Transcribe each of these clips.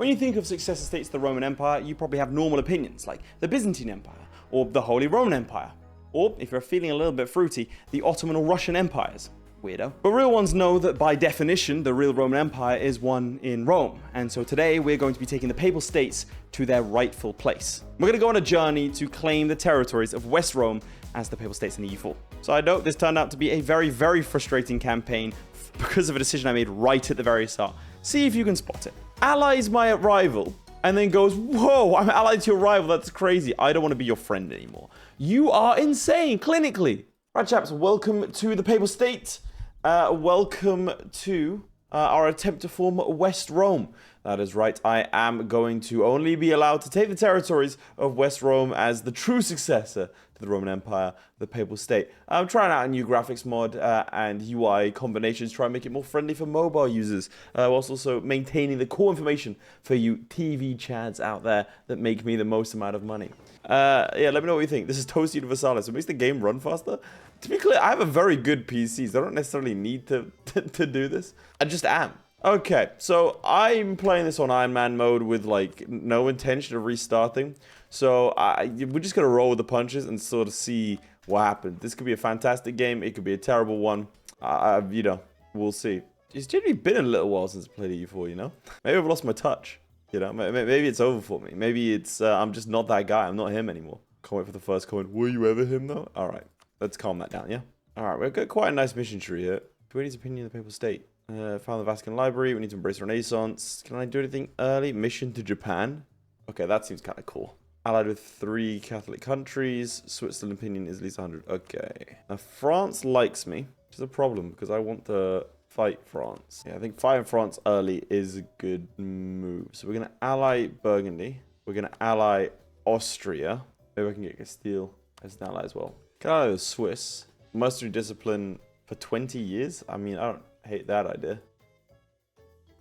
When you think of successor states to the Roman Empire, you probably have normal opinions, like the Byzantine Empire, or the Holy Roman Empire, or, if you're feeling a little bit fruity, the Ottoman or Russian empires. Weirdo. But real ones know that by definition, the real Roman Empire is one in Rome. And so today we're going to be taking the Papal States to their rightful place. We're going to go on a journey to claim the territories of West Rome as the Papal States in the E4. Side note, this turned out to be a very, very frustrating campaign because of a decision I made right at the very start. See if you can spot it. Allies my rival, and then goes, whoa, I'm allied to your rival, that's crazy. I don't want to be your friend anymore. You are insane, clinically. Right, chaps, welcome to the Papal State. Welcome to our attempt to form West Rome. That is right, I am going to only be allowed to take the territories of West Rome as the true successor to the Roman Empire, the Papal State. I'm trying out a new graphics mod and UI combinations, try and make it more friendly for mobile users, whilst also maintaining the core information for you TV chads out there that make me the most amount of money. Yeah, let me know what you think. This is toasted Vassal, so it makes the game run faster. To be clear, I have a very good PC, so I don't necessarily need to do this. I just am. Okay, so I'm playing this on Iron Man mode with, like, no intention of restarting. So we're just going to roll with the punches and sort of see what happens. This could be a fantastic game. It could be a terrible one. You know, we'll see. It's generally been a little while since I played E4, you know? Maybe I've lost my touch. You know, maybe it's over for me. Maybe it's, I'm just not that guy. I'm not him anymore. Can't wait for the first comment. Were you ever him, though? All right. Let's calm that down, yeah? All right, we've got quite a nice mission tree here. Do we need opinion of the Papal State? Found the Vatican Library. We need to embrace Renaissance. Can I do anything early? Mission to Japan. Okay, that seems kind of cool. Allied with 3 Catholic countries. Switzerland opinion is at least 100. Okay. Now, France likes me, which is a problem because I want to fight France. Yeah, I think fighting France early is a good move. So we're going to ally Burgundy. We're going to ally Austria. Maybe I can get Castile as an ally as well. Can I ally the Swiss? Mercenary discipline for 20 years? I mean, I don't hate that idea.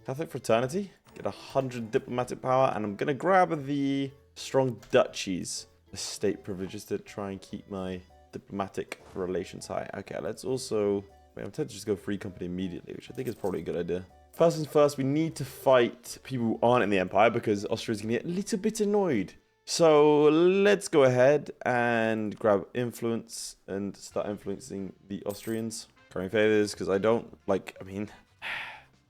Catholic fraternity? Get 100 diplomatic power, and I'm going to grab the strong duchies. The state privileges to try and keep my diplomatic relations high. Okay, let's also... Wait, I'm tempted to just go free company immediately, which I think is probably a good idea. First things first, we need to fight people who aren't in the Empire because Austria's going to get a little bit annoyed. So let's go ahead and grab influence and start influencing the Austrians. Current favors, because I don't like, I mean,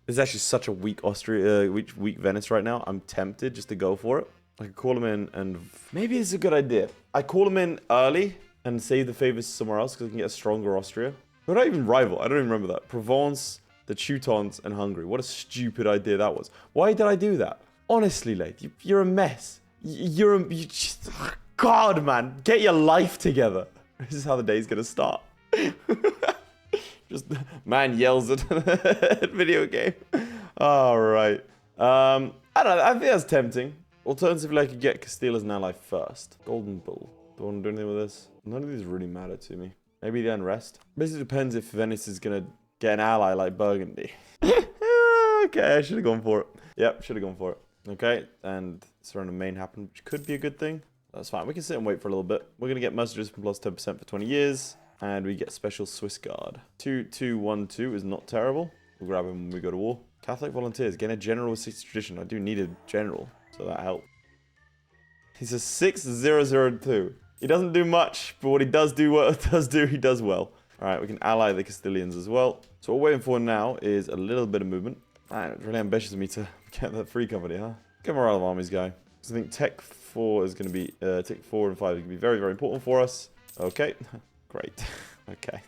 this is actually such a weak weak Venice right now. I'm tempted just to go for it. I could call them in and maybe it's a good idea. I call them in early and save the favors somewhere else because I can get a stronger Austria. We're not even rival. I don't even remember that. Provence, the Teutons, and Hungary. What a stupid idea that was. Why did I do that? Honestly, Laith, you're a mess. You just, God, man, get your life together. This is how the day's gonna start. Just man yells at a video game. All right. I don't know. I think that's tempting. Alternatively, I could get Castile as an ally first. Golden Bull. Do I want to do anything with this? None of these really matter to me. Maybe the unrest. Basically depends if Venice is gonna get an ally like Burgundy. Okay, I should have gone for it. Yep, should have gone for it. Okay, and surrender main happened, which could be a good thing. That's fine. We can sit and wait for a little bit. We're gonna get mercenary discipline plus 10% for 20 years. And we get special Swiss Guard. 2212 is not terrible. We'll grab him when we go to war. Catholic volunteers. Getting a general with 60 tradition. I do need a general, so that helps. He's a 6002. He doesn't do much, but what he does do, he does well. All right, we can ally the Castilians as well. So what we're waiting for now is a little bit of movement. Man, it's really ambitious of me to get that free company, huh? Get morale of armies, guy. So I think Tech 4 is going to be, Tech 4 and 5 is going to be very, very important for us. Okay. Great. Okay.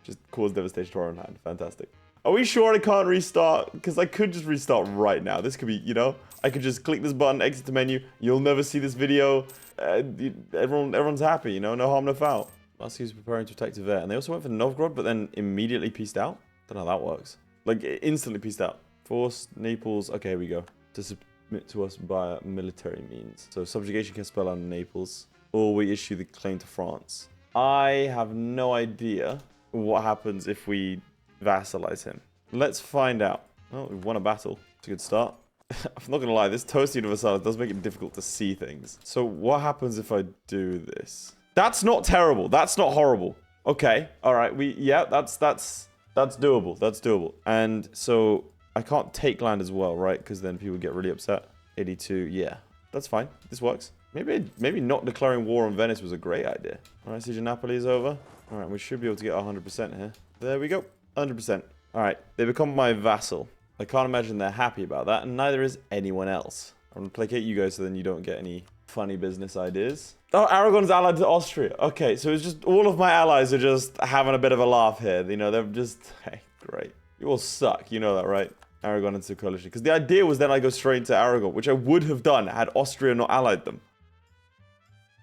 Just cause devastation to our own hand. Fantastic. Are we sure I can't restart? Because I could just restart right now. This could be, you know, I could just click this button, exit the menu. You'll never see this video. Everyone's happy, you know, no harm, no foul. Vassal preparing to attack Abayer. And they also went for Novgorod, but then immediately pieced out. Don't know how that works. Like, instantly pieced out. Force Naples. Okay, here we go. To submit to us by military means. So subjugation can spell out Naples. Or we issue the claim to France. I have no idea what happens if we vassalize him. Let's find out. Oh, we've won a battle. It's a good start. I'm not going to lie, this toasted Vassal does make it difficult to see things. So what happens if I do this? That's not terrible. That's not horrible. Okay. All right. Yeah, that's doable. That's doable. And so I can't take land as well, right? Because then people get really upset. 82, yeah. That's fine. This works. Maybe not declaring war on Venice was a great idea. Alright, Siege of Napoli is over. Alright, we should be able to get 100% here. There we go. 100%. Alright, they become my vassal. I can't imagine they're happy about that, and neither is anyone else. I'm gonna placate you guys so then you don't get any funny business ideas. Oh, Aragon's allied to Austria. Okay, so it's just all of my allies are just having a bit of a laugh here. You know, they're just, hey, great. You all suck. You know that, right? Aragon into coalition. Because the idea was then I go straight into Aragon, which I would have done had Austria not allied them.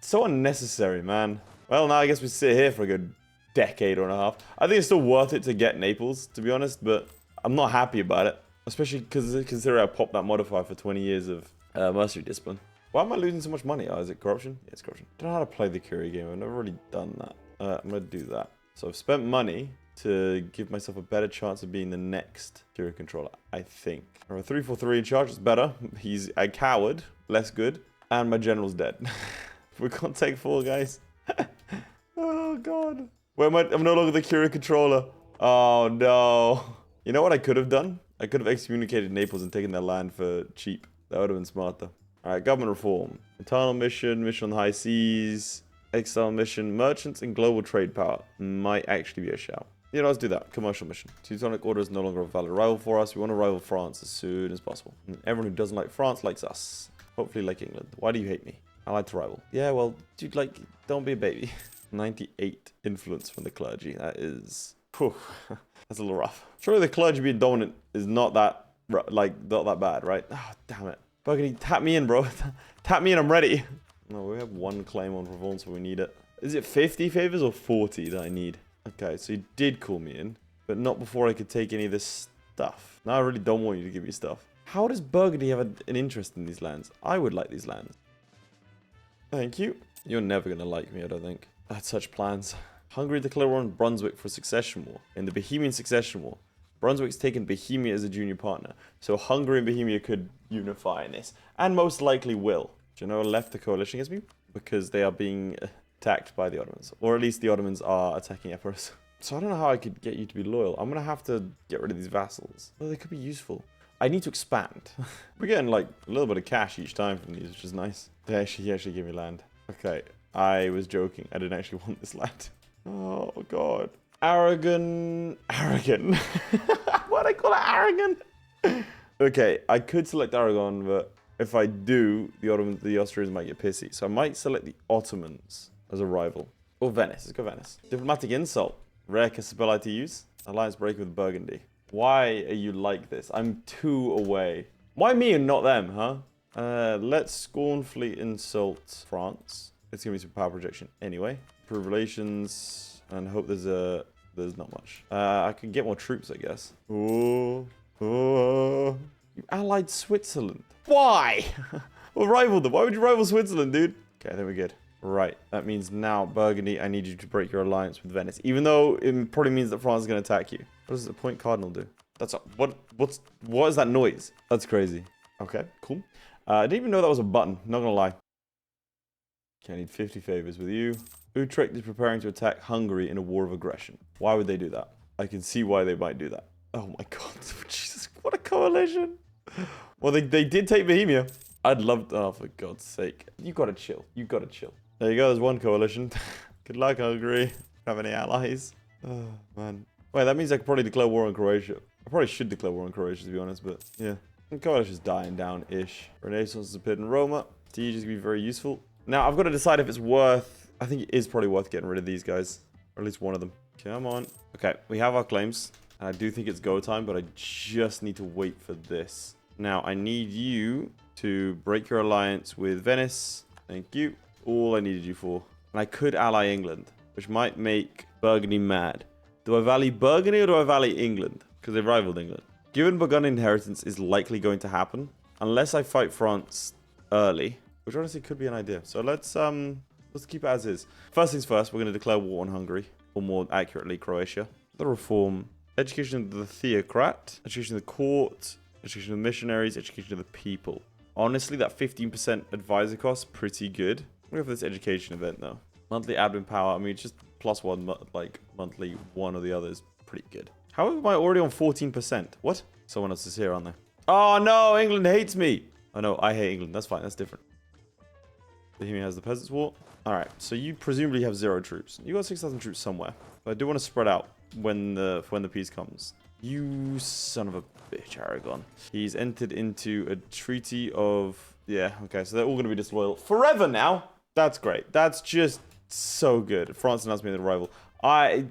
So unnecessary, man. Well, now I guess we sit here for a good decade or a half. I think it's still worth it to get Naples, to be honest, but I'm not happy about it. Especially because considering I popped that modifier for 20 years of mercenary discipline. Why am I losing so much money? Oh, is it corruption? Yeah, it's corruption. I don't know how to play the Curie game. I've never really done that. I'm going to do that. So I've spent money to give myself a better chance of being the next Curie controller, I think. I have a 3-4-3 in charge. It's better. He's a coward. Less good. And my general's dead. We can't take 4, guys. Oh, God. Where am I? I'm no longer the Curie controller. Oh, no. You know what I could have done? I could have excommunicated Naples and taken their land for cheap. That would have been smarter. Alright, government reform. Internal mission, mission on the high seas, exile mission, merchants, and global trade power. Might actually be a shout. Yeah, let's do that. Commercial mission. Teutonic Order is no longer a valid rival for us. We want to rival France as soon as possible. And everyone who doesn't like France likes us. Hopefully like England. Why do you hate me? I like to rival. Yeah, well, dude, like, don't be a baby. 98 influence from the clergy. That is... Whew, that's a little rough. Surely the clergy being dominant is not that, like, not that bad, right? Oh, damn it. Burgundy, tap me in, bro. Tap me in, I'm ready. No, we have 1 claim on Provence, so we need it. Is it 50 favors or 40 that I need? Okay, so you did call me in, but not before I could take any of this stuff. Now I really don't want you to give me stuff. How does Burgundy have an interest in these lands? I would like these lands. Thank you. You're never going to like me, I don't think. I had such plans. Hungary declared war on Brunswick for a succession war. In the Bohemian succession war, Brunswick's taken Bohemia as a junior partner. So Hungary and Bohemia could unify in this. And most likely will. Genoa left the coalition against me because they are being attacked by the Ottomans. Or at least the Ottomans are attacking Epirus. So I don't know how I could get you to be loyal. I'm going to have to get rid of these vassals. Well, they could be useful. I need to expand. We're getting like a little bit of cash each time from these, which is nice. He actually gave me land. Okay, I was joking. I didn't actually want this land. Oh, God. Aragon. Why'd I call it Aragon? Okay, I could select Aragon, but if I do, the Austrians might get pissy. So I might select the Ottomans as a rival. Or Venice. Let's go Venice. Diplomatic insult. Rare Cassibelli to use. Alliance break with Burgundy. Why are you like this? I'm 2 away. Why me and not them, huh? Let's scornfully insult France. It's gonna be some power projection anyway. Improve relations and hope there's not much. I can get more troops, I guess. Oh. You allied Switzerland. Why? Well, rival them. Why would you rival Switzerland, dude? Okay, I think we're good. Right. That means now, Burgundy, I need you to break your alliance with Venice. Even though it probably means that France is going to attack you. What does the point cardinal do? That's what is that noise? That's crazy. Okay, cool. I didn't even know that was a button. Not gonna lie. Okay, I need 50 favors with you. Utrecht is preparing to attack Hungary in a war of aggression. Why would they do that? I can see why they might do that. Oh my God, Jesus, what a coalition. Well, they did take Bohemia. I'd love to, oh, for God's sake. You gotta chill. You gotta chill. There you go, there's one coalition. Good luck, Hungary. Have any allies? Oh, man. Wait, that means I could probably declare war on Croatia. I probably should declare war on Croatia, to be honest, but yeah. The coalition's dying down-ish. Renaissance has appeared in Roma. Siege is going to be very useful. Now, I've got to decide if it's worth... I think it is probably worth getting rid of these guys. Or at least one of them. Come on. Okay, we have our claims. I do think it's go time, but I just need to wait for this. Now, I need you to break your alliance with Venice. Thank you. All I needed you for. And I could ally England, which might make Burgundy mad. Do I value Burgundy or do I value England? Because they've rivaled England. Given Burgundian inheritance is likely going to happen, unless I fight France early, which honestly could be an idea. So let's keep it as is. First things first, we're going to declare war on Hungary, or more accurately, Croatia. The reform, education of the theocrat, education of the court, education of the missionaries, education of the people. Honestly, that 15% advisor cost, pretty good. I'm going for this education event though. Monthly admin power, I mean, it's just +1, like monthly one or the other is pretty good. How am I already on 14%? What? Someone else is here, aren't they? Oh no, England hates me. Oh no, I hate England. That's fine. That's different. Bohemia has the Peasants' War. Alright, so you presumably have 0 troops. You got 6,000 troops somewhere. But I do want to spread out when the peace comes. You son of a bitch, Aragon. He's entered into a treaty of... Yeah, okay, so they're all going to be disloyal forever now. That's great. That's just so good. France announced me the rival. I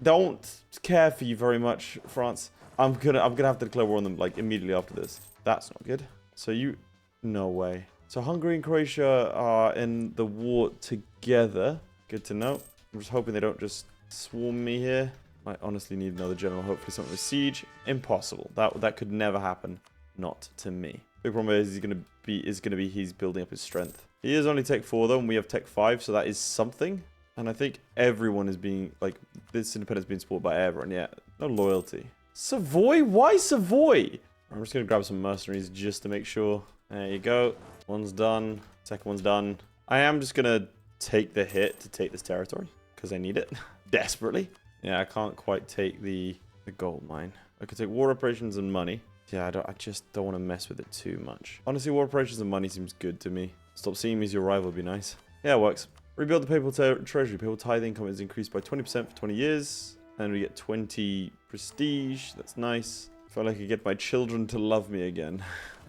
don't care for you very much, France. I'm gonna have to declare war on them like immediately after this. That's not good. So you... No way. So Hungary and Croatia are in the war together. Good to know. I'm just hoping they don't just swarm me here. I honestly need another general. Hopefully something with siege. Impossible. That could never happen. Not to me. Big problem is he's building up his strength. He is only tech 4 though, and we have tech 5, so that is something. And I think everyone is being like this independence being supported by everyone. Yeah, no loyalty. Savoy? Why Savoy? I'm just gonna grab some mercenaries just to make sure. There you go. One's done. Second one's done. I am just gonna take the hit to take this territory because I need it desperately. Yeah, I can't quite take the gold mine. I could take war operations and money. Yeah, I just don't want to mess with it too much. Honestly, war operations and money seems good to me. Stop seeing me as your rival would be nice. Yeah, it works. Rebuild the papal treasury. Papal tithe income is increased by 20% for 20 years. And we get 20 prestige. That's nice. I feel like I could get my children to love me again.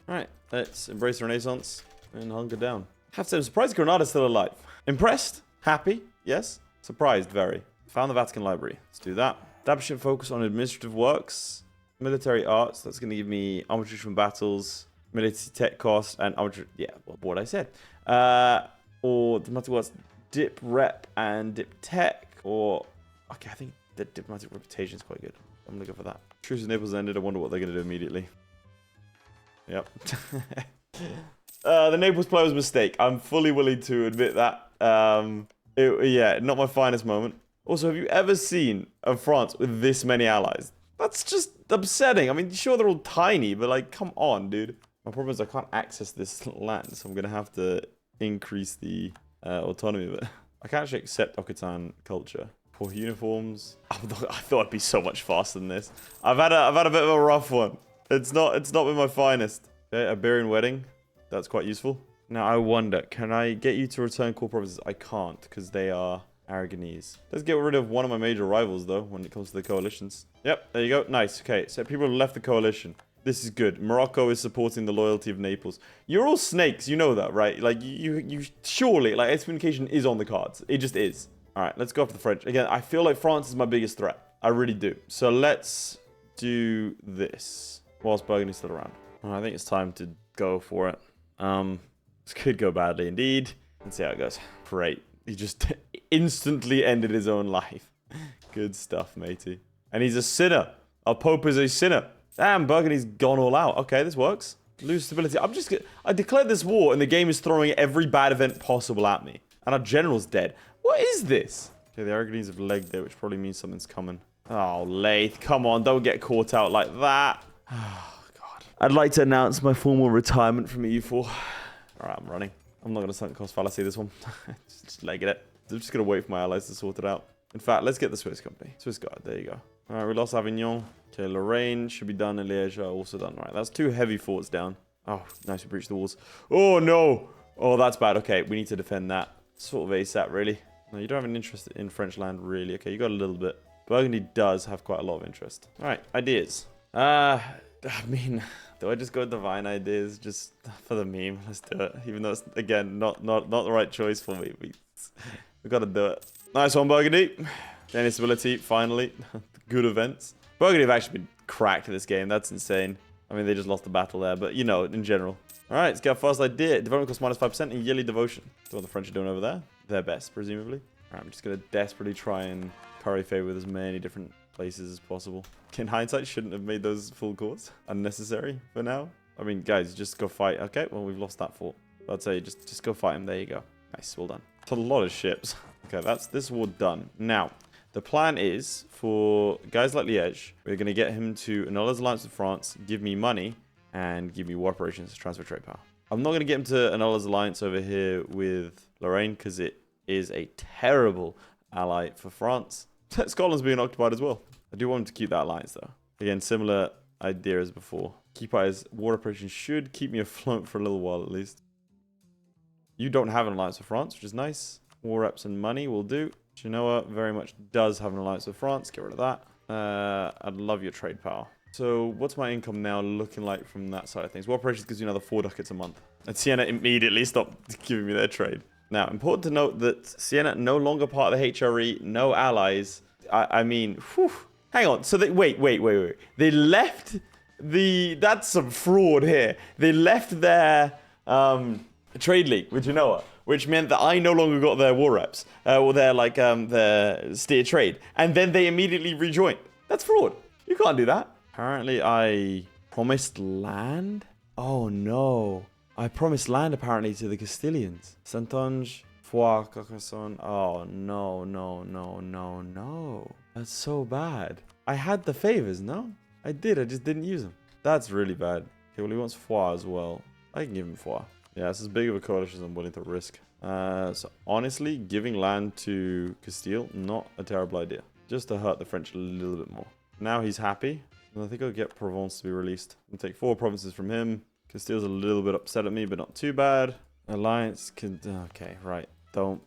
Alright, let's embrace the Renaissance and hunker down. Have to say, I'm surprised Granada's still alive. Impressed? Happy? Yes? Surprised, very. Found the Vatican Library. Let's do that. Establishment focus on administrative works. Military arts. That's going to give me arbitrage from battles. Military tech cost and arbitrage. Yeah, well, what I said. Or diplomatic works. Dip rep and dip tech. Or, okay, I think the diplomatic reputation is quite good. I'm going to go for that. Truce with Naples ended. I wonder what they're going to do immediately. Yep. The Naples play was a mistake. I'm fully willing to admit that. Yeah, not my finest moment. Also, have you ever seen a France with this many allies? That's just upsetting. I mean, sure, they're all tiny, but like, come on, dude. My problem is I can't access this land, so I'm going to have to increase the autonomy of it. I can't actually accept Cutaline culture. Poor uniforms. I thought I'd be so much faster than this. I've had a bit of a rough one. It's not been my finest. Okay, Iberian wedding. That's quite useful. Now, I wonder, can I get you to return core provinces? I can't, because they are Aragonese. Let's get rid of one of my major rivals, though, when it comes to the coalitions. Yep, there you go. Nice. Okay, so people have left the coalition. This is good. Morocco is supporting the loyalty of Naples. You're all snakes. You know that, right? Like, you surely, like, excommunication is on the cards. It just is. All right, let's go for the French. Again, I feel like France is my biggest threat. I really do. So let's do this whilst Burgundy's still around. I think it's time to go for it. This could go badly indeed. Let's see how it goes. Great. He just instantly ended his own life. Good stuff, matey. And he's a sinner. Our Pope is a sinner. Damn, Burgundy's gone all out. Okay, this works. Lose stability. I declared this war and the game is throwing every bad event possible at me. And our general's dead. What is this? Okay, the Aragonese have legged there, which probably means something's coming. Oh, Laith, come on. Don't get caught out like that. Oh, God. I'd like to announce my formal retirement from EU4. All right, I'm running. I'm not going to sunk cost fallacy this one. Just legging it. I'm just going to wait for my allies to sort it out. In fact, let's get the Swiss company. Swiss guard. There you go. All right, we lost Avignon. Okay, Lorraine should be done. And Liège are also done. All right, that's 2 heavy forts down. Oh, nice. We breached the walls. Oh, no. Oh, that's bad. Okay, we need to defend that. Sort of ASAP, really. No, you don't have an interest in French land, really. Okay, you got a little bit. Burgundy does have quite a lot of interest. All right, ideas. I mean, do I just go with divine ideas just for the meme? Let's do it. Even though it's, again, not the right choice for me. We got to do it. Nice one, Burgundy. Gain stability, finally. Good events. Burgundy have actually been cracked in this game. That's insane. I mean, they just lost the battle there, but you know, in general. All right, let's get our first idea. Development cost minus 5% and yearly devotion. That's what the French are doing over there. Their best, presumably. All right, I'm just going to desperately try and curry favor with as many different places as possible. In hindsight, shouldn't have made those full courts. Unnecessary for now. I mean, guys, just go fight. Okay, well, we've lost that fort. I'd say just go fight him. There you go. Nice, well done. It's a lot of ships. Okay, that's this war done. Now, the plan is for guys like Liège, we're going to get him to annul his alliance with France, give me money, and give me war operations to transfer trade power. I'm not going to get him to annul his alliance over here with Lorraine because it is a terrible ally for France. Scotland's being occupied as well. I do want him to keep that alliance though. Again, similar idea as before. Keep eyes. War operation should keep me afloat for a little while at least. You don't have an alliance with France, which is nice. War reps and money will do. Genoa very much does have an alliance with France. Get rid of that. I'd love your trade power. So what's my income now looking like from that side of things? War operations gives you another 4 ducats a month. And Siena immediately stopped giving me their trade. Now, important to note that Siena no longer part of the HRE, no allies. I mean, whew. Hang on. So they wait. They left the... That's some fraud here. They left their trade league with Genoa, which meant that I no longer got their war reps, or their steer trade, and then they immediately rejoined. That's fraud. You can't do that. Apparently, I promised land. Oh no, I promised land apparently to the Castilians. Saintonge, Foix, Carcassonne. Oh no. That's so bad. I had the favors, no? I did. I just didn't use them. That's really bad. Okay, well he wants Foix as well. I can give him Foix. Yeah, it's as big of a coalition as I'm willing to risk. So honestly, giving land to Castile, not a terrible idea. Just to hurt the French a little bit more. Now he's happy. And I think I'll get Provence to be released. I'll take 4 provinces from him. Castile's a little bit upset at me, but not too bad. Alliance can... Okay, right.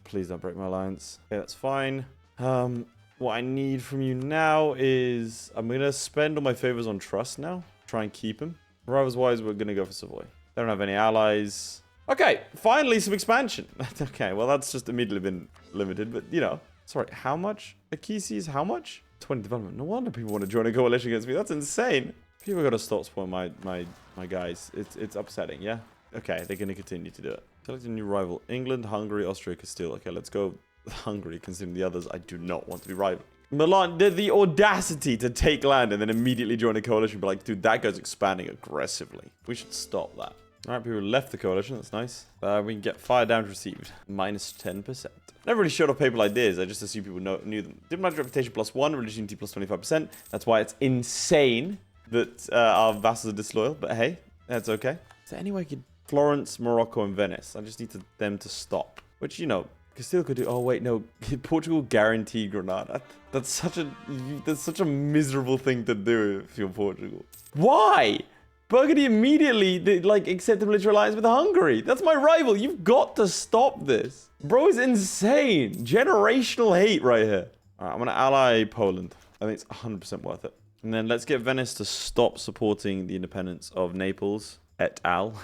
Please don't break my alliance. Okay, that's fine. What I need from you now is... I'm going to spend all my favors on trust now. Try and keep him. Rivals-wise, we're going to go for Savoy. They don't have any allies. Okay, finally some expansion. Okay, well, that's just immediately been limited, but, you know. Sorry, how much? Akisi is how much? 20 development. No wonder people want to join a coalition against me. That's insane. People got to stop spoiling my guys. It's upsetting, yeah? Okay, they're going to continue to do it. Select a new rival. England, Hungary, Austria, Castile. Okay, let's go Hungary, considering the others I do not want to be rival. Milan, the audacity to take land and then immediately join a coalition. But like, dude, that guy's expanding aggressively. We should stop that. All right, people left the coalition. That's nice. We can get fire damage received. Minus 10%. Never really showed off papal ideas. I just assume people knew them. Diplomatic reputation +1, religious unity +25%. That's why it's insane that our vassals are disloyal. But hey, that's okay. Is there any way I could... Florence, Morocco, and Venice. I just need them to stop. Which, you know, Castile could do... Oh, wait, no. Portugal guaranteed Granada. That's such a miserable thing to do if you're Portugal. Why? Burgundy immediately, like, accepted military alliance with Hungary. That's my rival. You've got to stop this. Bro is insane. Generational hate right here. All right, I'm going to ally Poland. I think it's 100% worth it. And then let's get Venice to stop supporting the independence of Naples et al.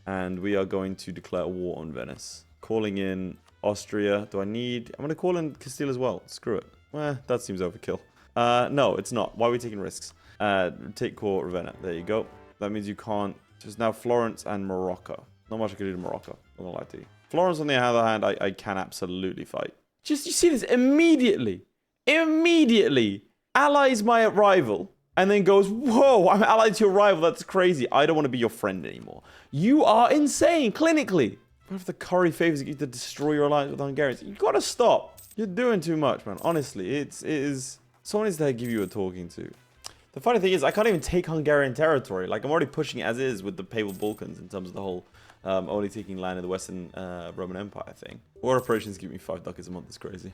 And we are going to declare a war on Venice. Calling in Austria. I'm going to call in Castile as well. Screw it. Well, that seems overkill. No, it's not. Why are we taking risks? Take core Ravenna. There you go. That means you can't... Just now Florence and Morocco. Not much I could do to Morocco. I'm not lie to you. Florence, on the other hand, I can absolutely fight. Just, you see this immediately. Immediately allies my rival and then goes, whoa, I'm allied to your rival. That's crazy. I don't want to be your friend anymore. You are insane, clinically. What if the curry favors you to destroy your alliance with the Hungarians? You gotta stop. You're doing too much, man. Honestly, it is... Someone needs to give you a talking to. The funny thing is, I can't even take Hungarian territory. Like, I'm already pushing it as is with the Papal Balkans in terms of the whole only taking land in the Western Roman Empire thing. War operations give me 5 ducats a month. It's crazy.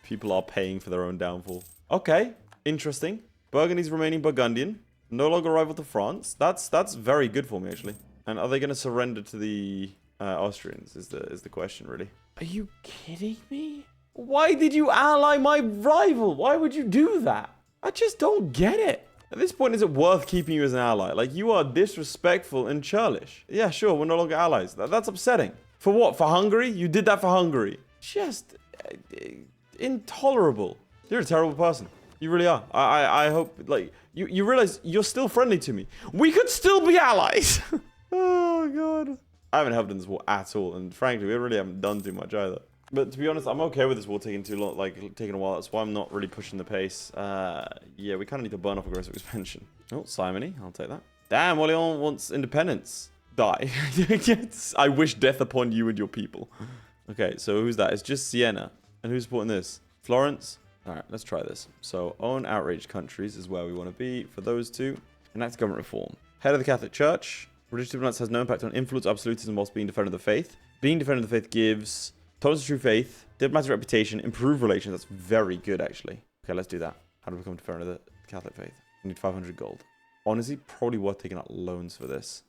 People are paying for their own downfall. Okay, interesting. Burgundy's remaining Burgundian. No longer rival to France. That's very good for me, actually. And are they going to surrender to the Austrians is the question, really. Are you kidding me? Why did you ally my rival? Why would you do that? I just don't get it. At this point, is it worth keeping you as an ally? Like, you are disrespectful and churlish. Yeah, sure, we're no longer allies. That's upsetting. For what? For Hungary? You did that for Hungary. Just intolerable. You're a terrible person. You really are. I hope, like, you realize you're still friendly to me. We could still be allies. Oh, God. I haven't helped in this war at all. And frankly, we really haven't done too much either. But to be honest, I'm okay with this war taking too long, like taking a while. That's why I'm not really pushing the pace. Yeah, we kind of need to burn off aggressive expansion. Oh, Simony, I'll take that. Damn, Orleans wants independence. Die. I wish death upon you and your people. Okay, so who's that? It's just Siena. And who's supporting this? Florence? All right, let's try this. So own outraged countries is where we want to be for those two. Enact government reform. Head of the Catholic Church. Religious diplomats has no impact on influence absolutism whilst being defender of the faith. Being defender of the faith gives... Tolerance of true faith, diplomatic reputation, improved relations. That's very good, actually. Okay, let's do that. How to become a defender of the Catholic faith? We need 500 gold. honestly probably worth taking out loans for this.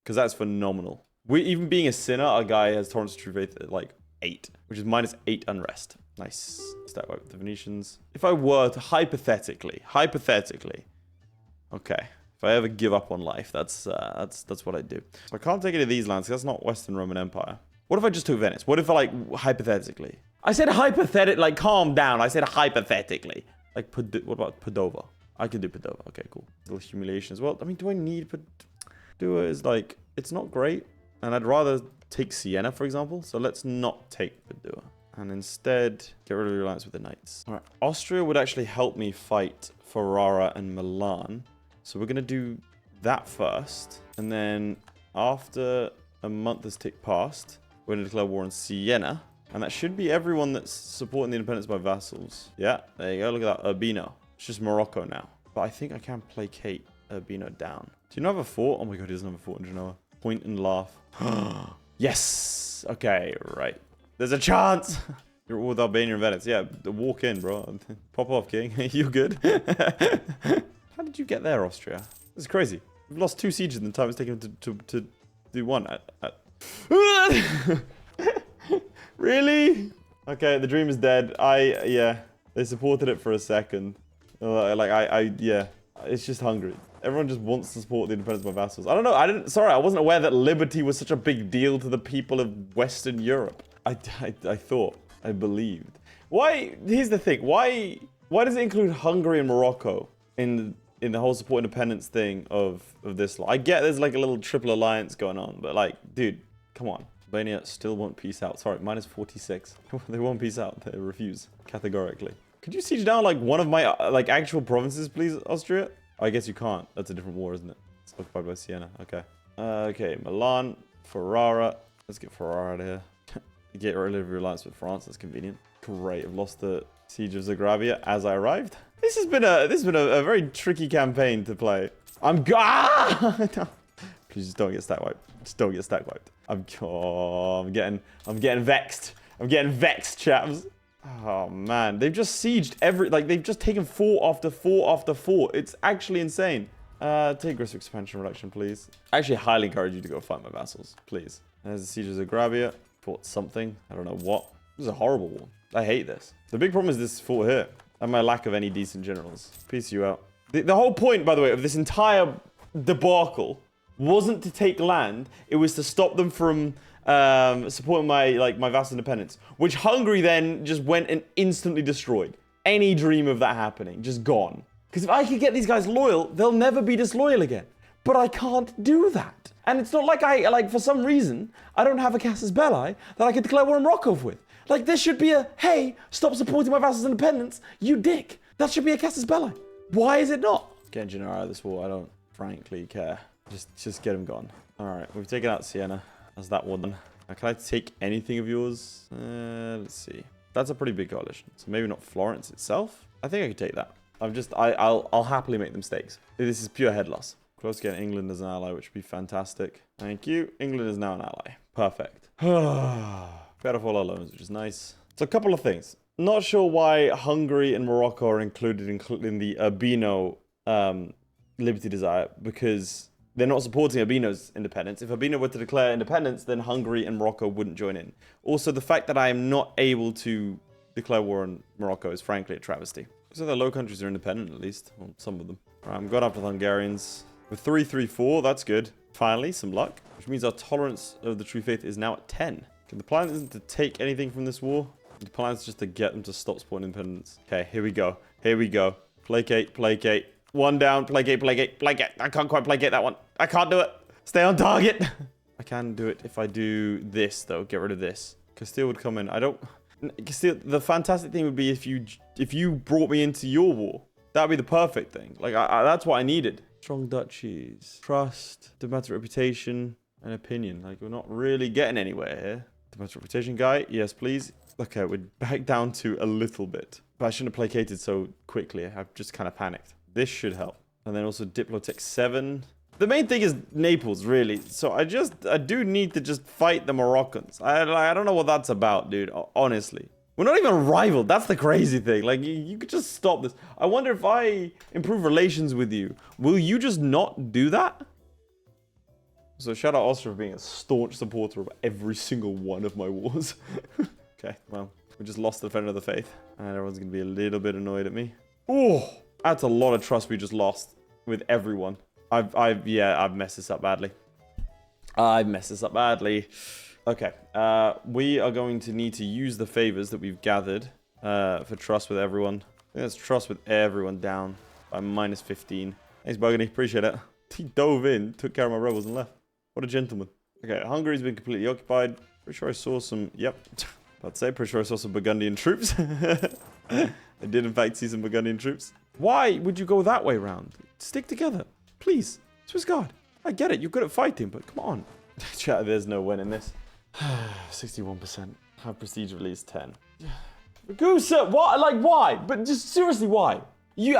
Because that's phenomenal. Even being a sinner, our guy has Tolerance to True Faith at like 8, which is -8 unrest. Nice. Stack wipe with the Venetians. If I were to hypothetically, okay, if I ever give up on life, that's what I do. So I can't take any of these lands because that's not Western Roman Empire. What if I just took Venice? What if I, like, hypothetically? I said hypothetically, like, calm down. I said hypothetically. Like, what about Padova? I could do Padova. Okay, cool. A little humiliation as well. I mean, do I need Padova? Is like, it's not great. And I'd rather take Siena, for example. So let's not take Padua. And instead, get rid of the alliance with the Knights. All right, Austria would actually help me fight Ferrara and Milan. So we're going to do that first. And then after a month has ticked past, we're going to declare war on Siena. And that should be everyone that's supporting the independence by vassals. Yeah, there you go. Look at that. Urbino. It's just Morocco now. But I think I can placate Urbino down. Do you know have a fort? Oh my god, he doesn't have a fort in Genoa. Point and laugh. Yes! Okay, right. There's a chance! You're all with Albania and Venice. Yeah, walk in, bro. Pop off, king. You good? How did you get there, Austria? This is crazy. We've lost 2 sieges in the time it's taken to do one. Really? Okay, the dream is dead. Yeah. They supported it for a second. Yeah. It's just Hungary. Everyone just wants to support the independence of my vassals. I don't know. Sorry, I wasn't aware that liberty was such a big deal to the people of Western Europe. I thought. I believed. Why? Here's the thing. Why does it include Hungary and Morocco in the whole support independence thing of this law? I get there's like a little triple alliance going on, but like, dude, come on. Albania still won't peace out. Sorry, -46. They won't peace out. They refuse categorically. Could you siege down like one of my like actual provinces, please, Austria? I guess you can't. That's a different war, isn't it? It's occupied by Siena. Okay. Okay, Milan, Ferrara. Let's get Ferrara out of here. Get rid of your alliance with France. That's convenient. Great. I've lost the siege of Zagravia as I arrived. This has been a very tricky campaign to play. I'm Please just don't get stack wiped. Just don't get stack wiped. I'm getting vexed. I'm getting vexed, chaps. Oh man, they've just sieged they've just taken fort after fort after fort. It's actually insane. Take risk expansion reduction, please. I actually highly encourage you to go fight my vassals, please. There's the siege of Zagravia. Fought something. I don't know what. This is a horrible war. I hate this. The big problem is this fort here and my lack of any decent generals. Peace you out. The whole point, by the way, of this entire debacle wasn't to take land. It was to stop them from supporting my vassal independence, which Hungary then just went and instantly destroyed. Any dream of that happening, just gone. Because if I could get these guys loyal, they'll never be disloyal again. But I can't do that. And it's not like for some reason, I don't have a casus belli that I could declare war on Morocco with. Like, there should be a, hey, stop supporting my vassal's independence, you dick. That should be a casus belli. Why is it not? Get Genoa out of this war, I don't frankly care. Just get him gone. All right, we've taken out Siena. That's that one. Now, can I take anything of yours? Let's see. That's a pretty big coalition. So maybe not Florence itself. I think I could take that. I'll happily make the mistakes. This is pure head loss. Close to getting England as an ally, which would be fantastic. Thank you. England is now an ally. Perfect. Better for all our loans, which is nice. So a couple of things. Not sure why Hungary and Morocco are included in the Urbino Liberty Desire, because they're not supporting Urbino's independence. If Urbino were to declare independence, then Hungary and Morocco wouldn't join in. Also, the fact that I am not able to declare war on Morocco is frankly a travesty. So the Low Countries are independent, at least. Well, some of them. Right, I'm going after the Hungarians. With 3-3-4, that's good. Finally, some luck. Which means our tolerance of the true faith is now at 10. Okay, the plan isn't to take anything from this war. The plan is just to get them to stop supporting independence. Okay, here we go. Here we go. Placate, placate. One down, placate, placate, placate. I can't quite placate that one. I can't do it. Stay on target. I can do it if I do this, though. Get rid of this. Castile would come in. I don't... Castile, the fantastic thing would be if you brought me into your war. That would be the perfect thing. Like, that's what I needed. Strong duchies. Trust. Diplomatic reputation. And opinion. Like, we're not really getting anywhere here. Diplomatic reputation guy. Yes, please. Okay, we're back down to a little bit. But I shouldn't have placated so quickly. I've just kind of panicked. This should help. And then also Diplotech 7. The main thing is Naples, really. So I do need to just fight the Moroccans. I don't know what that's about, dude. Honestly. We're not even rivaled. That's the crazy thing. Like, you could just stop this. I wonder if I improve relations with you, will you just not do that? So shout out Austria for being a staunch supporter of every single one of my wars. Okay, well, we just lost the Defender of the Faith. And everyone's going to be a little bit annoyed at me. Oh, that's a lot of trust we just lost with everyone. I've messed this up badly. I've messed this up badly. Okay, we are going to need to use the favors that we've gathered for trust with everyone. Let's trust with everyone down by -15. Thanks, Burgundy. Appreciate it. He dove in, took care of my rebels, and left. What a gentleman. Okay, Hungary's been completely occupied. Pretty sure I saw some... Yep. I'd say pretty sure I saw some Burgundian troops. I did, in fact, see some Burgundian troops. Why would you go that way round? Stick together. Please. Swiss Guard. I get it. You're good at fighting, but come on. Chat, there's no win in this. 61%. How prestige release 10. Ragusa, what? Like, why? But just seriously, why? You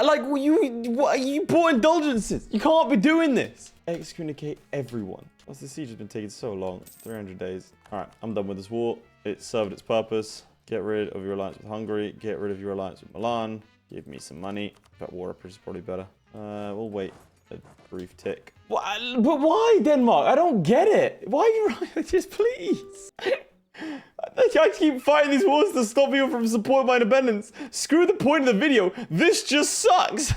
poor indulgences. You can't be doing this. Excommunicate everyone. What's the siege has been taking so long? 300 days. All right, I'm done with this war. It served its purpose. Get rid of your alliance with Hungary. Get rid of your alliance with Milan. Give me some money. That war is probably better. We'll wait a brief tick. But why Denmark? I don't get it. Why are you just please? I keep fighting these wars to stop people from supporting my independence. Screw the point of the video. This just sucks.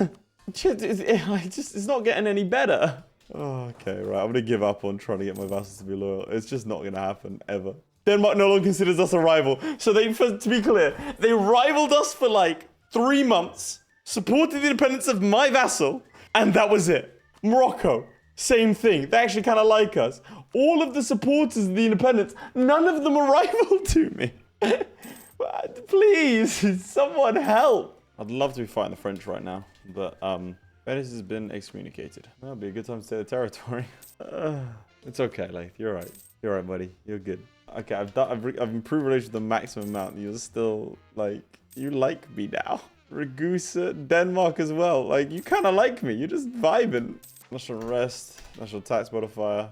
It's not getting any better. Oh, okay, right. I'm going to give up on trying to get my vassals to be loyal. It's just not going to happen, ever. Denmark no longer considers us a rival. So to be clear, they rivaled us for like 3 months, supported the independence of my vassal, and that was it. Morocco, same thing. They actually kind of like us. All of the supporters of the independence, none of them are rival to me. Please, someone help. I'd love to be fighting the French right now, but Venice has been excommunicated. That'll be a good time to take the territory. It's okay, Laith. You're right. You're right, buddy. You're good. Okay, I've improved relations the maximum amount. You're still like, you like me now. Ragusa, Denmark as well. Like, you kind of like me. You're just vibing. National rest, national tax modifier.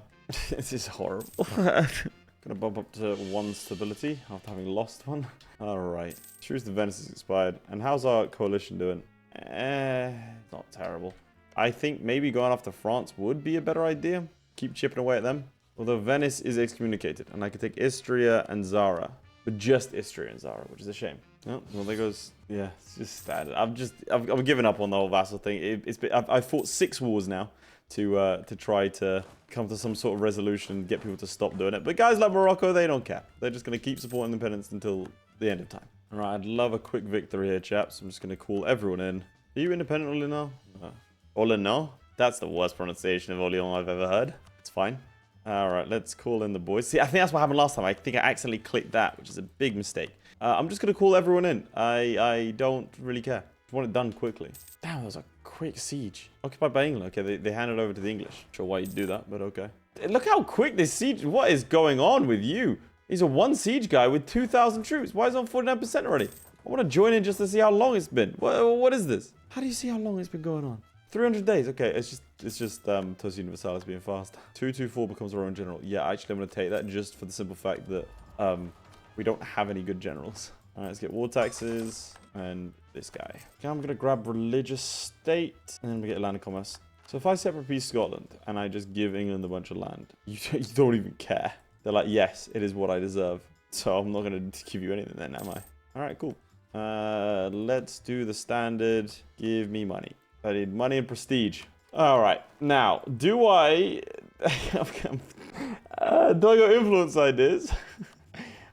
This is horrible. Gonna bump up to 1 stability after having lost 1. All right. Truce to Venice is expired. And how's our coalition doing? Not terrible. I think maybe going after France would be a better idea. Keep chipping away at them. Although Venice is excommunicated, and I could take Istria and Zara, but just Istria and Zara, which is a shame. No, well, there goes. Yeah, it's just standard. I've given up on the whole vassal thing. I've fought 6 wars now to try to come to some sort of resolution and get people to stop doing it. But guys like Morocco, they don't care. They're just going to keep supporting independence until the end of time. All right, I'd love a quick victory here, chaps. I'm just going to call everyone in. Are you independent, Orléans? Orléans? That's the worst pronunciation of Orléans I've ever heard. It's fine. All right, let's call in the boys. See, I think that's what happened last time. I think I accidentally clicked that, which is a big mistake. I'm just going to call everyone in. I don't really care. Just want it done quickly. Damn, that was a quick siege. Occupied by England. Okay, they handed over to the English. Not sure why you'd do that, but okay. Look how quick this siege... What is going on with you? He's a 1 siege guy with 2,000 troops. Why is it on 49% already? I want to join in just to see how long it's been. What is this? How do you see how long it's been going on? 300 days. Okay, it's just Tos Universalis being fast. 224 becomes our own general. Yeah, actually, I'm going to take that just for the simple fact that we don't have any good generals. All right, let's get war taxes and this guy. Okay, I'm going to grab religious state and then we get land commerce. So if I separate peace Scotland and I just give England a bunch of land, you don't even care. They're like, yes, it is what I deserve. So I'm not going to give you anything then, am I? All right, cool. Let's do the standard. Give me money. I need money and prestige. All right. Now, do I go influence ideas?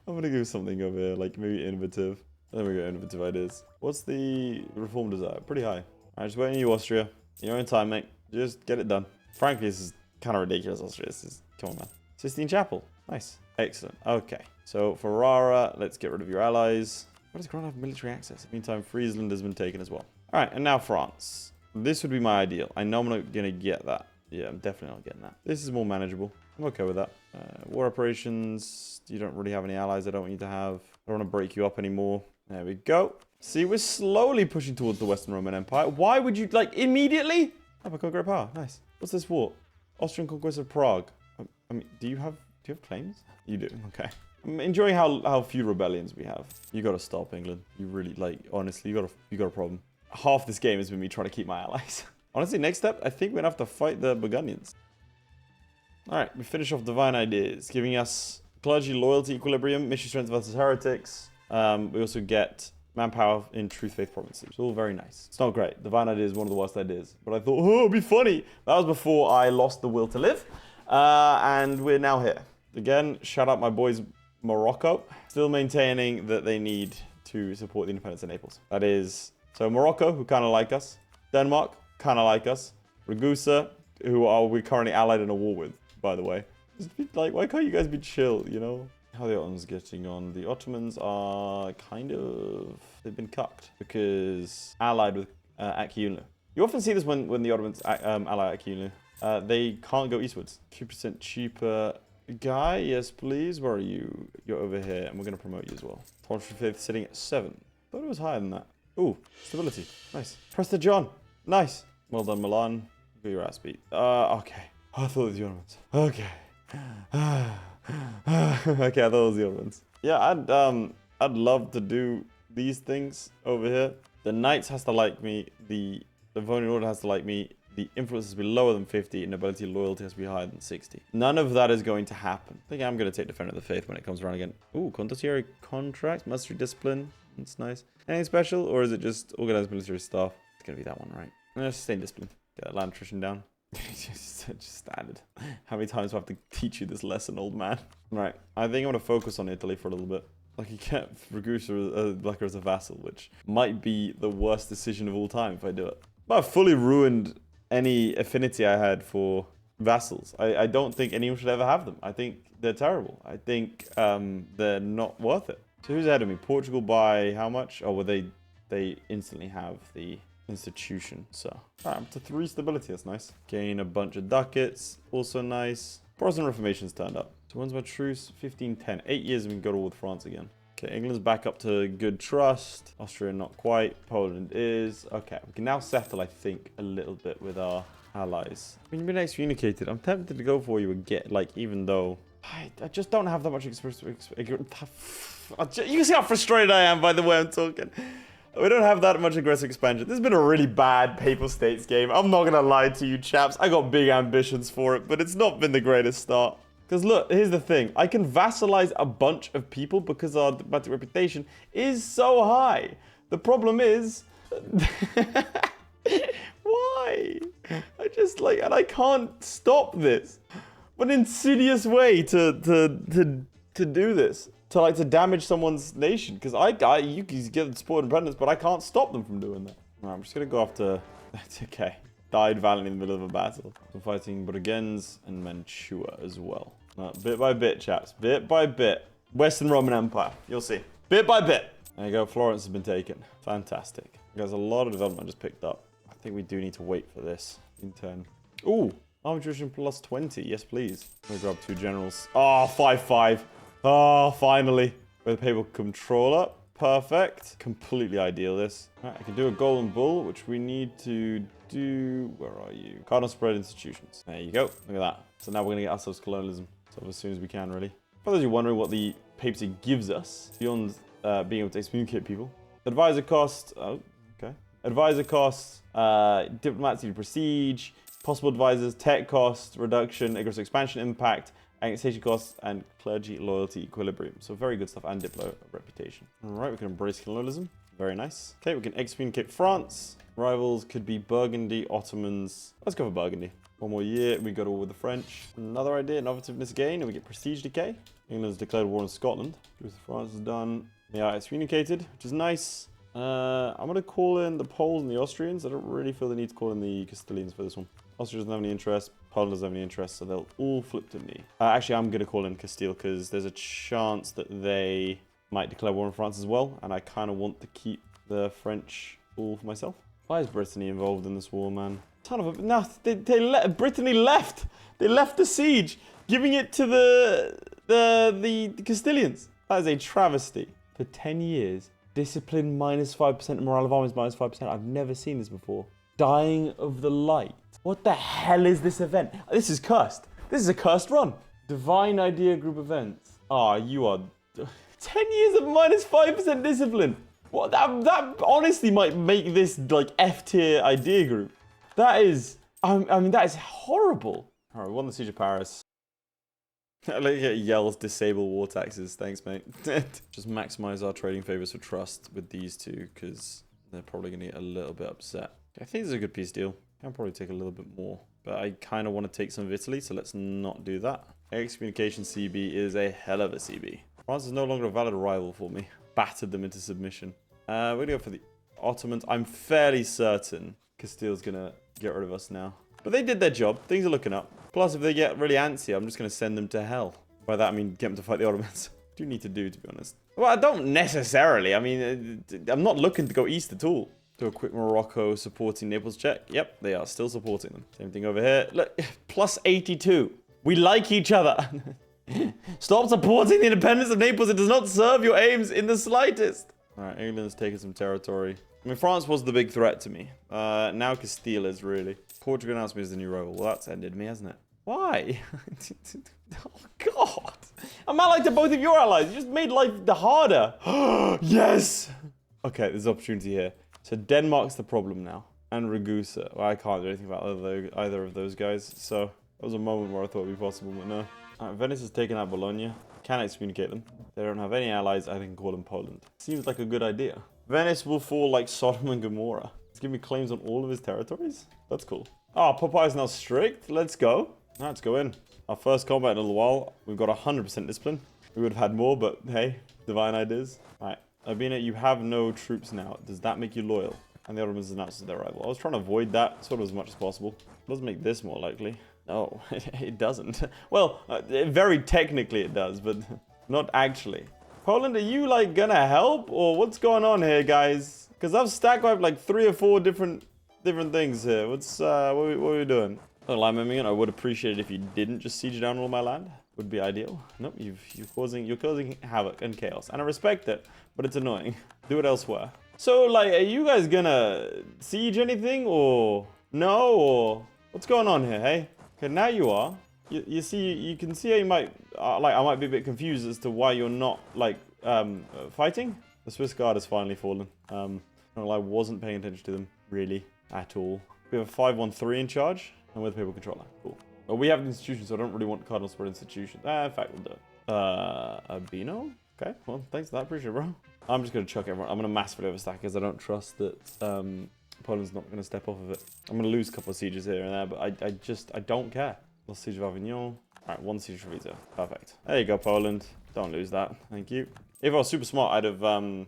I'm going to do something over here, like maybe innovative. There we go, innovative ideas. What's the reform desire? Pretty high. All right, just waiting on you, Austria. You're in time, mate. Just get it done. Frankly, this is kind of ridiculous, Austria. Come on, man. Sistine Chapel. Nice. Excellent. Okay. So, Ferrara, let's get rid of your allies. Why does Grand have military access? Meantime, Friesland has been taken as well. All right, and now France. This would be my ideal. I know I'm not going to get that. Yeah, I'm definitely not getting that. This is more manageable. I'm okay with that. War operations. You don't really have any allies I don't want you to have. I don't want to break you up anymore. There we go. See, we're slowly pushing towards the Western Roman Empire. Why would you, like, immediately? I become great power. Nice. What's this war? Austrian conquest of Prague. I mean, do you have claims? You do. Okay. I'm enjoying how few rebellions we have. You gotta stop, England. You really, like, honestly, you got a problem. Half this game has been me trying to keep my allies. Honestly, next step, I think we're gonna have to fight the Burgundians. Alright, we finish off Divine Ideas, giving us Clergy, Loyalty, Equilibrium, Mission Strength versus Heretics. We also get Manpower in Truth Faith Provinces. It's all very nice. It's not great. Divine Ideas is one of the worst ideas. But I thought, oh, it'd be funny. That was before I lost the will to live. And we're now here. Again, shout out my boys Morocco. Still maintaining that they need to support the independence of Naples. That is, so Morocco, who kind of like us. Denmark, kind of like us. Ragusa, who are we currently allied in a war with, by the way. Just be like, why can't you guys be chill, you know? How are the Ottomans getting on? The Ottomans are kind of... They've been cucked because allied with Akyunlu. You often see this when the Ottomans ally Akyunlu. They can't go eastwards. 2% cheaper. Guy, yes please. Where are you? You're over here, and we're going to promote you as well. Torture 5th sitting at 7. Thought it was higher than that. Ooh, stability. Nice. Press the John. Nice. Well done, Milan. Got your ass beat. Okay. I thought it was the Ottomans. Okay. Okay, I thought it was the Ottomans. Yeah, I'd love to do these things over here. The Knights has to like me. The Livonian Order has to like me. The influence has to be lower than 50, and nobility loyalty has to be higher than 60. None of that is going to happen. I think I'm going to take Defender of the Faith when it comes around again. Ooh, Condottieri contract, Mastery Discipline. That's nice. Anything special, or is it just organized military staff? It's going to be that one, right? Sustain discipline. Get that land attrition down. just standard. How many times do I have to teach you this lesson, old man? Right, I think I'm going to focus on Italy for a little bit. Like, you get Ragusa as a vassal, which might be the worst decision of all time if I do it. But I've fully ruined any affinity I had for vassals. I don't think anyone should ever have them. I think they're terrible. I think they're not worth it. So who's ahead of me? Portugal by how much? Oh, well, they instantly have the institution. So all right, up to 3 stability. That's nice. Gain a bunch of ducats. Also nice. Protestant Reformation's turned up. So when's my truce? 1510. 8 years and we can go to war with France again. Okay, England's back up to good trust. Austria not quite. Poland is. Okay, we can now settle, I think, a little bit with our allies. When you've been excommunicated, I'm tempted to go for you again. Like, even though I just don't have that much experience. You can see how frustrated I am by the way I'm talking. We don't have that much aggressive expansion. This has been a really bad Papal States game. I'm not going to lie to you chaps. I got big ambitions for it, but it's not been the greatest start. Because look, here's the thing. I can vassalize a bunch of people because our diplomatic reputation is so high. The problem is... why? I just like... And I can't stop this. What an insidious way to do this. To damage someone's nation. Because you can get the support independence, but I can't stop them from doing that. Alright, I'm just going to go after... That's okay. Died valiantly in the middle of a battle. I'm fighting Brigands and Mantua as well. Bit by bit, chaps. Bit by bit. Western Roman Empire. You'll see. Bit by bit. There you go. Florence has been taken. Fantastic. There's a lot of development I just picked up. I think we do need to wait for this. In turn. Ooh. Army attrition plus 20. Yes, please. I'm going to grab 2 generals. Oh, 5-5. Oh, finally. With the papal controller. Perfect. Completely ideal, this. Right, I can do a golden bull, which we need to do... Where are you? Cardinal spread institutions. There you go. Look at that. So now we're going to get ourselves colonialism. So as soon as we can, really. For those of you wondering what the papacy gives us, beyond being able to excommunicate people. Advisor cost... Oh, okay. Advisor costs, diplomacy prestige, possible advisors, tech cost, reduction, aggressive expansion impact, annexation costs, and clergy loyalty equilibrium. So very good stuff, and diplo reputation. All right, we can embrace colonialism. Very nice. Okay, we can excommunicate France. Rivals could be Burgundy, Ottomans. Let's go for Burgundy. 1 more year, we go to war with the French. Another idea, innovativeness gain, and we get prestige decay. England's declared war on Scotland. Truce with France is done. They are excommunicated, which is nice. I'm going to call in the Poles and the Austrians. I don't really feel the need to call in the Castilians for this one. Austria doesn't have any interest. Poland doesn't have any interest, so they'll all flip to me. Actually, I'm going to call in Castile because there's a chance that they might declare war on France as well, and I kind of want to keep the French all for myself. Why is Brittany involved in this war, man? Ton of a... No, Brittany left. They left the siege, giving it to the Castilians. That is a travesty. For 10 years, discipline minus 5%, morale of armies minus 5%. I've never seen this before. Dying of the light. What the hell is this event? This is cursed. This is a cursed run. Divine idea group events. Oh, you are 10 years of -5% discipline. What? That honestly might make this like F tier idea group. That is, I mean, that is horrible. All right, we won the Siege of Paris. Like it yells, disable war taxes. Thanks, mate. Just maximize our trading favors for trust with these two, because they're probably going to get a little bit upset. I think this is a good peace deal. I'll probably take a little bit more, but I kind of want to take some of Italy, so let's not do that. Excommunication CB is a hell of a CB. France is no longer a valid rival for me. Battered them into submission. We're going to go for the Ottomans. I'm fairly certain Castile's going to get rid of us now. But they did their job. Things are looking up. Plus, if they get really antsy, I'm just going to send them to hell. By that, I mean get them to fight the Ottomans. Do need to do, to be honest. Well, I don't necessarily. I mean, I'm not looking to go east at all. Do a quick Morocco supporting Naples check. Yep, they are still supporting them. Same thing over here. Look, plus 82. We like each other. Stop supporting the independence of Naples. It does not serve your aims in the slightest. All right, England's taken some territory. I mean, France was the big threat to me. Now Castile is really. Portugal announced me as the new rival. Well, that's ended me, hasn't it? Why? Oh, God. I'm allied to both of your allies. You just made life harder. Yes. Okay, there's opportunity here. So Denmark's the problem now. And Ragusa. Well, I can't do anything about either of those guys. So that was a moment where I thought it would be possible, but no. Right, Venice has taken out Bologna. Can I excommunicate them? They don't have any allies. I can call them Poland. Seems like a good idea. Venice will fall like Sodom and Gomorrah. He's giving me claims on all of his territories. That's cool. Oh, Popeye's now strict. Let's go. Let's go in. Our first combat in a little while. We've got 100% discipline. We would have had more, but hey, divine ideas. All right, Albina, you have no troops now. Does that make you loyal? And the Ottomans announced their arrival. I was trying to avoid that sort of as much as possible. It does make this more likely. No, it doesn't. Well, very technically it does, but not actually. Poland, are you like gonna help, or what's going on here, guys? Because I've stack wiped like 3 or 4 different things here. What's what are we doing? Don't lie, Mimigan. I would appreciate it if you didn't just siege down all my land. Would be ideal. Nope, you're causing havoc and chaos, and I respect it, but it's annoying. Do it elsewhere. So, like, are you guys gonna siege anything, or no, or what's going on here? Hey, okay, now you are. You see, you can see how you might like. I might be a bit confused as to why you're not like fighting. The Swiss Guard has finally fallen. I wasn't paying attention to them really at all. We have a 513 in charge. And with people controller. Cool. Well, we have an institution, so I don't really want cardinals for institution. In fact, we'll do it. Albino? Okay. Well, thanks for that. Appreciate it, bro. I'm just going to chuck everyone. I'm going to massively overstack because I don't trust that Poland's not going to step off of it. I'm going to lose a couple of sieges here and there, but I don't care. Lost siege of Avignon. All right, 1 siege of Treviso. Perfect. There you go, Poland. Don't lose that. Thank you. If I was super smart, I'd have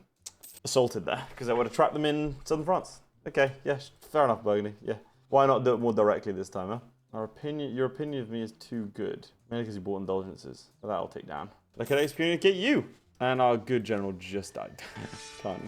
assaulted there because I would have trapped them in southern France. Okay. Yeah, fair enough, Burgundy. Yeah. Why not do it more directly this time, huh? Your opinion of me is too good. Mainly because you bought indulgences. But that I'll take down. But I can excommunicate you. And our good general just died. Can't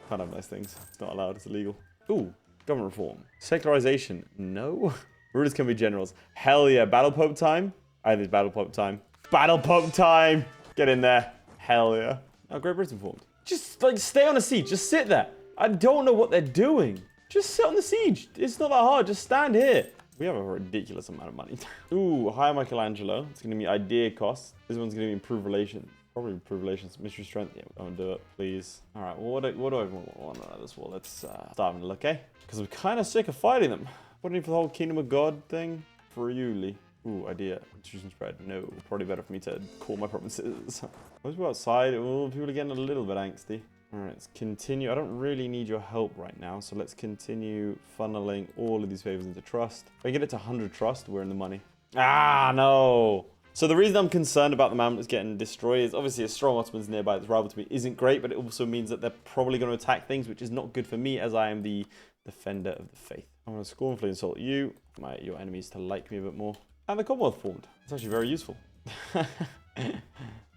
have nice things. It's not allowed. It's illegal. Ooh, government reform. Secularization. No. Rulers can be generals. Hell yeah. Battle Pope time? I think it's Battle Pope time. Battle Pope time! Get in there. Hell yeah. Now Great Britain formed. Just, like, stay on a siege. Just sit there. I don't know what they're doing. Just sit on the siege. It's not that hard. Just stand here. We have a ridiculous amount of money. Ooh, hire Michelangelo. It's going to be idea costs. This one's going to be improve relations. Probably improve relations. Mystery strength. Yeah, don't do it, please. All right, well, what do I want out of this war? Let's start having a look, eh? Because I'm kind of sick of fighting them. What do you need for the whole Kingdom of God thing? Friuli. Ooh, idea. Institution spread. No, probably better for me to call my provinces. Let's go outside. Oh, people are getting a little bit angsty. All right, let's continue. I don't really need your help right now, so let's continue funneling all of these favors into trust. If I get it to 100 trust, we're in the money. Ah, no. So the reason I'm concerned about the Mamluks getting destroyed is obviously a strong Ottomans nearby that's rival to me isn't great, but it also means that they're probably going to attack things, which is not good for me as I am the defender of the faith. I'm going to scornfully insult you, your enemies to like me a bit more. And the Commonwealth formed. It's actually very useful.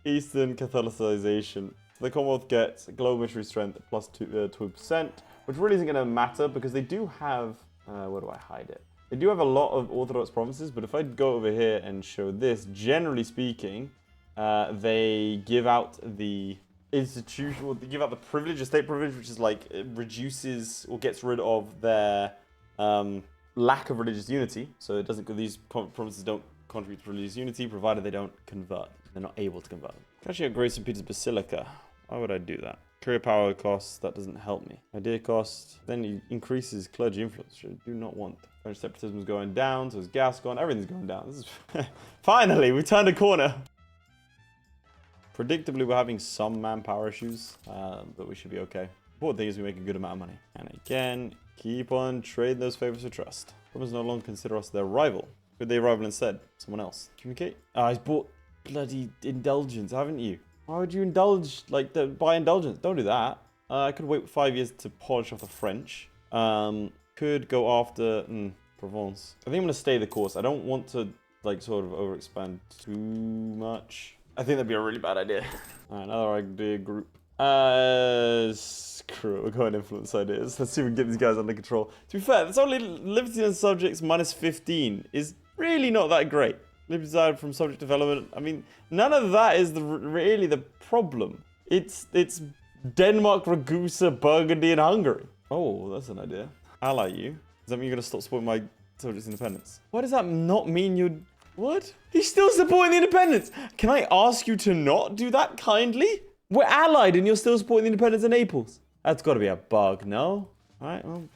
Eastern Catholicization. The Commonwealth gets global missionary strength plus 2%, which really isn't going to matter because they do have, where do I hide it? They do have a lot of Orthodox provinces, but if I go over here and show this, generally speaking, they give out the institutional, they give out the privilege, the state privilege, which is like, it reduces or gets rid of their lack of religious unity. So it doesn't, these provinces don't contribute to religious unity, provided they don't convert. They're not able to convert. Actually, upgrade St. Peter's Basilica. Why would I do that? Career power cost, that doesn't help me. Idea cost, then it increases clergy influence, which I do not want. French separatism is going down, so is Gascon, everything's going down. This is finally, we turned a corner. Predictably, we're having some manpower issues, but we should be okay. The important thing is we make a good amount of money. And again, keep on trading those favors for trust. Romans no longer consider us their rival. Could they rival instead? Someone else. Communicate? Ah, he's bought bloody indulgence, haven't you? Why would you indulge, like, buy indulgence? Don't do that. I could wait 5 years to polish off the French. Could go after Provence. I think I'm going to stay the course. I don't want to, like, sort of overexpand too much. I think that'd be a really bad idea. All right, another idea group. Screw it, we're going influence ideas. Let's see if we can get these guys under control. To be fair, it's only liberty and subjects minus 15 is really not that great. Liberty desire from subject development. I mean, none of that is really the problem. It's Denmark, Ragusa, Burgundy, and Hungary. Oh, that's an idea. Ally you. Does that mean you're going to stop supporting my subjects' independence? Why does that not mean you'd... What? He's still supporting the independence. Can I ask you to not do that kindly? We're allied and you're still supporting the independence of Naples. That's got to be a bug, no? All right, well,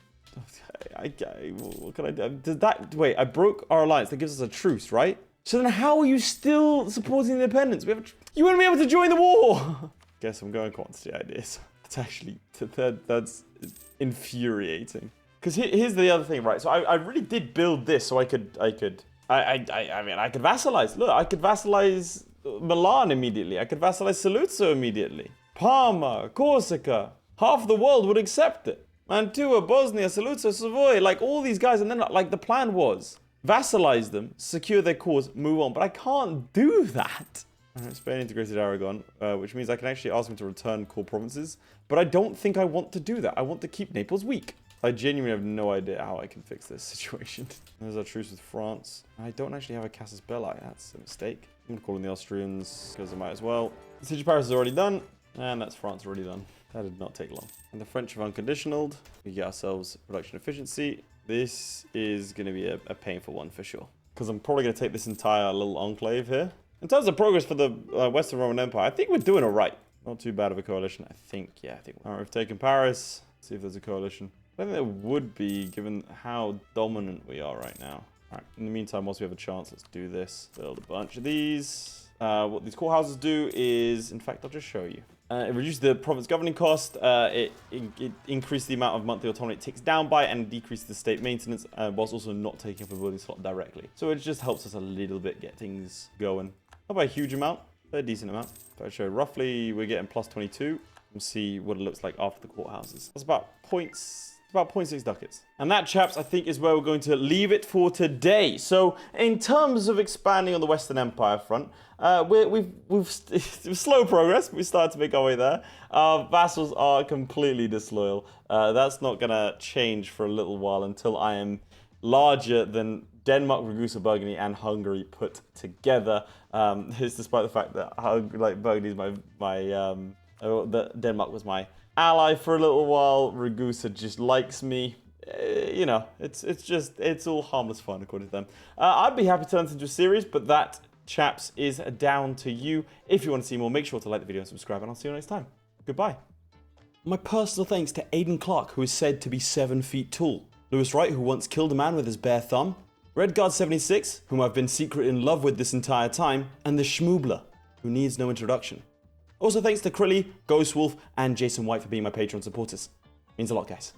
what can I do? Does that... Wait, I broke our alliance. That gives us a truce, right? So then how are you still supporting the independence? You wouldn't be able to join the war. Guess I'm going quantity ideas. That's actually... That's infuriating. Because here's the other thing, right? So I really did build this so I could vassalize. Look, I could vassalize Milan immediately. I could vassalize Saluzzo immediately. Parma, Corsica. Half the world would accept it. Mantua, Bosnia, Saluzzo, Savoy. Like, all these guys. And then, like, the plan was vassalize them, secure their cause, move on. But I can't do that. Spain integrated Aragon, which means I can actually ask them to return core provinces. But I don't think I want to do that. I want to keep Naples weak. I genuinely have no idea how I can fix this situation. There's our truce with France. I don't actually have a Casus Belli. That's a mistake. I'm going to call in the Austrians because I might as well. The Siege of Paris is already done. And that's France already done. That did not take long. And the French have unconditionaled. We get ourselves production efficiency. This is going to be a painful one for sure. Because I'm probably going to take this entire little enclave here. In terms of progress for the Western Roman Empire, I think we're doing all right. Not too bad of a coalition. I think. All right, we've taken Paris. Let's see if there's a coalition. I think there would be, given how dominant we are right now. All right, in the meantime, whilst we have a chance, let's do this. Build a bunch of these. What these courthouses do is, in fact, I'll just show you. It reduces the province governing cost. It increases the amount of monthly autonomy it takes down by, and decreases the state maintenance, whilst also not taking up a building slot directly. So it just helps us a little bit get things going. Not by a huge amount, but a decent amount. If I show roughly, we're getting plus 22. We'll see what it looks like after the courthouses. That's about 0.6 ducats. And that, chaps, I think is where we're going to leave it for today. So in terms of expanding on the Western Empire front, we've slow progress. We started to make our way there. Our vassals are completely disloyal. That's not going to change for a little while until I am larger than Denmark, Ragusa, Burgundy, and Hungary put together. This despite the fact that Burgundy is that Denmark was my ally for a little while. Ragusa just likes me. You know, it's all harmless fun according to them. I'd be happy to turn this into a series, but that, chaps, is down to you. If you want to see more, make sure to like the video and subscribe, and I'll see you next time. Goodbye. My personal thanks to Aiden Clark, who is said to be 7 feet tall. Lewis Wright, who once killed a man with his bare thumb. Redguard76, whom I've been secretly in love with this entire time. And the Schmoobler, who needs no introduction. Also thanks to Crilly, Ghostwolf, and Jason White for being my Patreon supporters. Means a lot, guys.